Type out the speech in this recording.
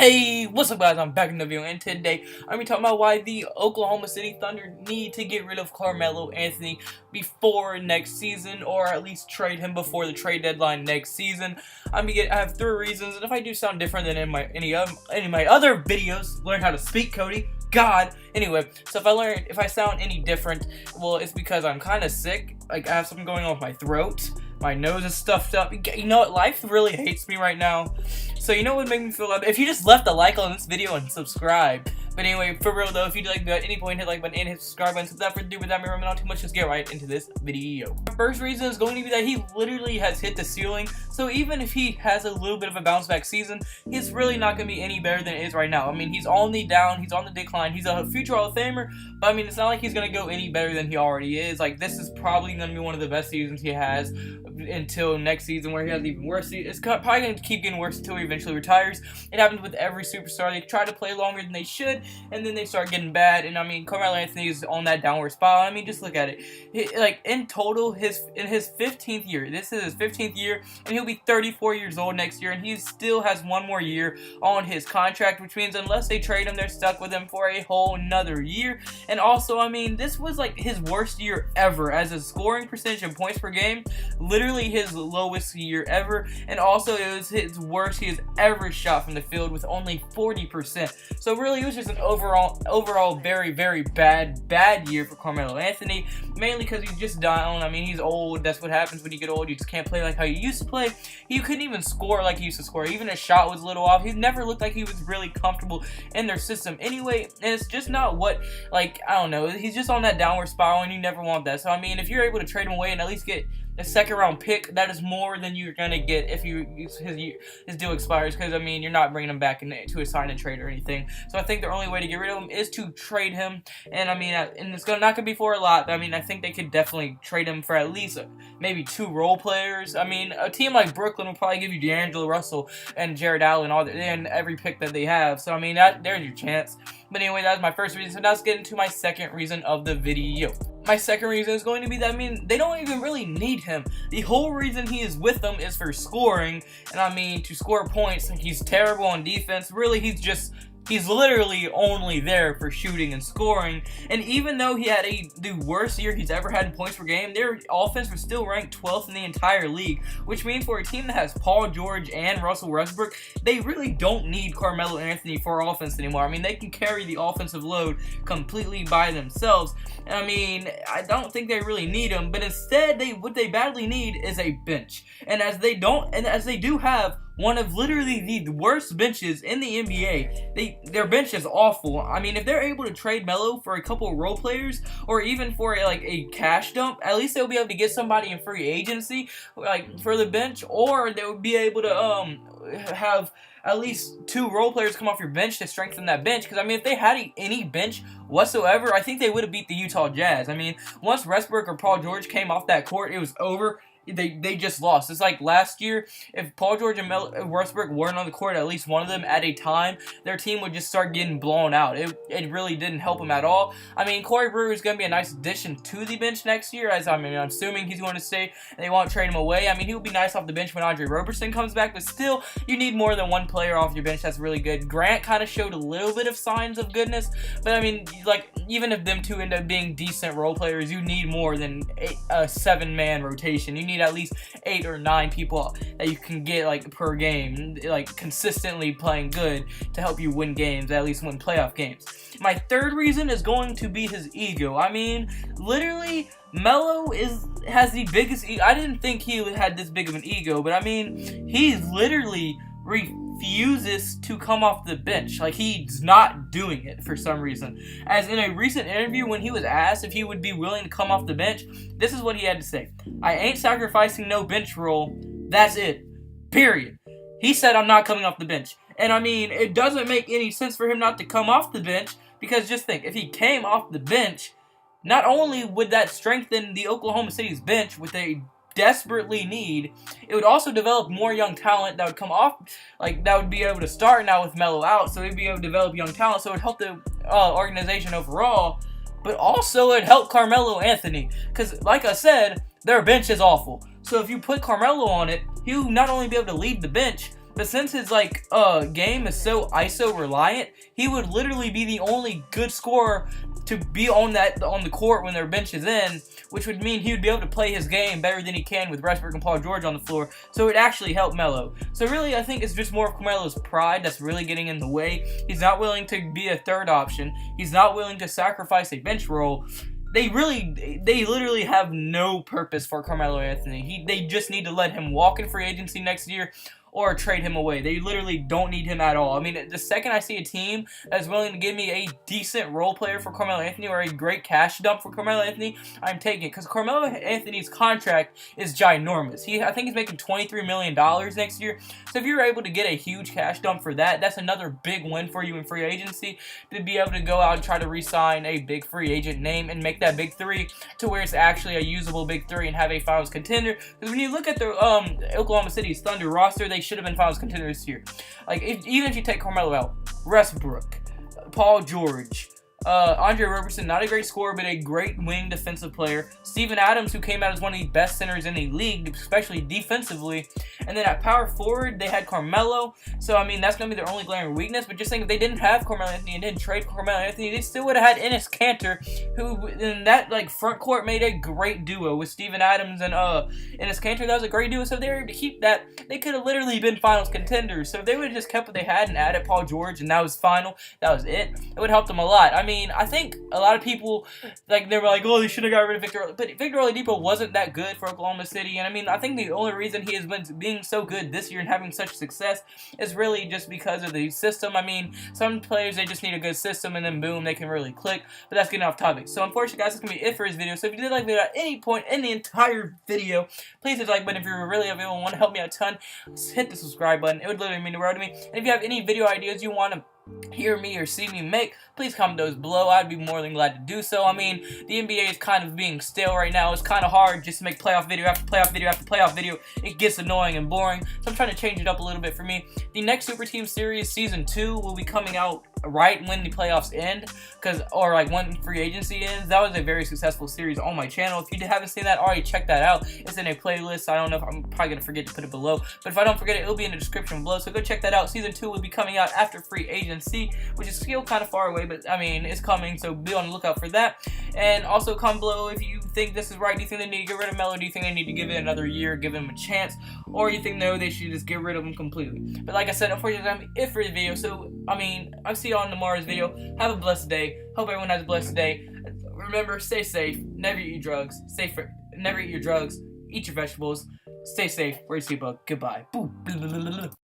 Hey, what's up guys, I'm back in the video, and today I'm going to be talking about why the Oklahoma City Thunder need to get rid of Carmelo Anthony before next season, or at least trade him before the trade deadline next season. I have 3 reasons, and if I do sound different than in any of my other videos, learn how to speak, Cody. God. Anyway, so if I sound any different, well, it's because I'm kind of sick. Like, I have something going on with my throat. My nose is stuffed up. You know what? Life really hates me right now. So you know what would make me feel better? If you just left a like on this video and subscribe. But anyway, for real though, if you'd like at any point, hit like button and hit subscribe button. So without further ado, without me rambling on too much, let's get right into this video. My first reason is going to be that he literally has hit the ceiling. So even if he has a little bit of a bounce back season, he's really not going to be any better than it is right now. I mean, he's on the down, he's on the decline. He's a future Hall of Famer, but I mean, it's not like he's going to go any better than he already is. Like, this is probably going to be one of the best seasons he has until next season, where he has even worse. It's probably going to keep getting worse until he eventually retires. It happens with every superstar. They try to play longer than they should, and then they start getting bad. And I mean, Carmelo Anthony is on that downward spiral. I mean, just look at it. Like, in total, in his 15th year, this is his 15th year, and he'll be 34 years old next year, and he still has 1 more year on his contract, which means unless they trade him, they're stuck with him for a whole another year. And also, I mean, this was like his worst year ever as a scoring percentage and points per game. Literally his lowest year ever, and also it was his worst he has ever shot from the field with only 40%. So really, it was just an overall very bad year for Carmelo Anthony, mainly because he's just down. I mean, he's old. That's what happens when you get old. You just can't play like how you used to play. He couldn't even score like he used to score. Even his shot was a little off. He never looked like he was really comfortable in their system anyway, and it's just not what, like, I don't know, he's just on that downward spiral, and you never want that. So I mean, if you're able to trade him away and at least get a 2nd round pick, that is more than you're gonna get if his deal expires, because I mean, you're not bringing him back to a sign and trade or anything. So I think the only way to get rid of him is to trade him, and I mean, and it's not gonna be for a lot. I mean, I think they could definitely trade him for at least maybe 2 role players. I mean, a team like Brooklyn will probably give you D'Angelo Russell and Jared Allen and every pick that they have. So I mean, there's your chance. But anyway, that's my first reason. So now let's get into my second reason of the video. My second reason is going to be that, I mean, they don't even really need him. The whole reason he is with them is for scoring, and I mean, to score points. He's terrible on defense. Really, he's literally only there for shooting and scoring. And even though he had the worst year he's ever had in points per game, their offense was still ranked 12th in the entire league, which means for a team that has Paul George and Russell Westbrook, they really don't need Carmelo Anthony for offense anymore. I mean, they can carry the offensive load completely by themselves. And I mean, I don't think they really need him, but instead, what they badly need is a bench. And as they do have one of literally the worst benches in the NBA. Their bench is awful. I mean, if they're able to trade Melo for a couple of role players, or even for a cash dump, at least they'll be able to get somebody in free agency, like, for the bench, or they would be able to have at least 2 role players come off your bench to strengthen that bench. Because I mean, if they had any bench whatsoever, I think they would have beat the Utah Jazz. I mean, once Westbrook or Paul George came off that court, it was over. They just lost. It's like last year, if Paul George and Westbrook weren't on the court, at least one of them at a time, their team would just start getting blown out. It really didn't help them at all. I mean, Corey Brewer is going to be a nice addition to the bench next year, as I'm assuming he's going to stay, and they won't trade him away. I mean, he will be nice off the bench when Andre Roberson comes back, but still, you need more than 1 player off your bench that's really good. Grant kind of showed a little bit of signs of goodness, but I mean, like, even if them 2 end up being decent role players, you need more than a 7-man rotation. You need at least 8 or 9 people that you can get, like, per game, like, consistently playing good to help you win games, at least win playoff games. My third reason is going to be his ego. I mean, literally, Melo has the biggest ego. I didn't think he had this big of an ego, but I mean, he literally refuses to come off the bench. Like, he's not doing it for some reason. As in a recent interview, when he was asked if he would be willing to come off the bench, this is what he had to say: "I ain't sacrificing no bench role. That's it. Period." He said, "I'm not coming off the bench." And I mean, it doesn't make any sense for him not to come off the bench, because just think, if he came off the bench, not only would that strengthen the Oklahoma City's bench, which they desperately need, it would also develop more young talent that would come off, like, that would be able to start now with Melo out, so they'd be able to develop young talent, so it would help the organization overall, but also it helped Carmelo Anthony, because, like I said, their bench is awful. So if you put Carmelo on it, he'll not only be able to lead the bench, But since his game is so ISO reliant, he would literally be the only good scorer to be on the court when their bench is in, which would mean he would be able to play his game better than he can with Westbrook and Paul George on the floor. So it actually helped Melo. So really, I think it's just more of Carmelo's pride that's really getting in the way. He's not willing to be a third option. He's not willing to sacrifice a bench role. They literally have no purpose for Carmelo Anthony. They just need to let him walk in free agency next year or trade him away. They literally don't need him at all. I mean, the second I see a team that's willing to give me a decent role player for Carmelo Anthony or a great cash dump for Carmelo Anthony, I'm taking it. Because Carmelo Anthony's contract is ginormous. I think he's making $23 million next year. So if you're able to get a huge cash dump for that, that's another big win for you in free agency, to be able to go out and try to re-sign a big free agent name and make that big three to where it's actually a usable big three and have a finals contender. Because when you look at the Oklahoma City's Thunder roster, they should have been finals contenders this year. Even if you take Carmelo out, Westbrook, Paul George, Andre Roberson, not a great scorer, but a great wing defensive player. Steven Adams, who came out as one of the best centers in the league, especially defensively. And then at power forward, they had Carmelo. So, I mean, that's going to be their only glaring weakness. But just saying, if they didn't have Carmelo Anthony and didn't trade Carmelo Anthony, they still would have had Enes Kanter, who in that front court made a great duo with Steven Adams and Enes Kanter. That was a great duo. So if they were able to keep that, they could have literally been finals contenders. So if they would have just kept what they had and added Paul George, and that was final, that was it would help them a lot. I mean, I think a lot of people, they were like, oh, they should have got rid of Victor. But Victor Oladipo wasn't that good for Oklahoma City. And I mean, I think the only reason he has been being so good this year and having such success is really just because of the system. I mean, some players, they just need a good system, and then boom, they can really click. But that's getting off topic. So unfortunately, guys, that's going to be it for this video. So if you did like the video at any point in the entire video, please hit the like button. If you're really available and want to help me out a ton, hit the subscribe button. It would literally mean the world to me. And if you have any video ideas you want to hear me or see me make, please comment those below. I'd be more than glad to do so. I mean, the NBA is kind of being stale right now. It's kind of hard just to make playoff video after playoff video after playoff video. It gets annoying and boring, so I'm trying to change it up a little bit for me. The next Super Team Series Season 2 will be coming out right when the playoffs end, or when free agency ends. That was a very successful series on my channel. If you haven't seen that already, check that out. It's in a playlist. I don't know if I'm probably going to forget to put it below, but if I don't forget it, it'll be in the description below, so go check that out. Season 2 will be coming out after free agency, which is still kind of far away, but I mean, it's coming, so be on the lookout for that. And also comment below if you think this is right. Do you think they need to get rid of Melo? Do you think they need to give it another year, give him a chance? Or you think, no, they should just get rid of him completely? But like I said, unfortunately, that's it for the video. So, I mean, I'll see you all in tomorrow's video. Have a blessed day. Hope everyone has a blessed day. Remember, stay safe. Never eat your drugs. Never eat your drugs. Eat your vegetables. Stay safe. Wear your seatbelt. Goodbye. Boom.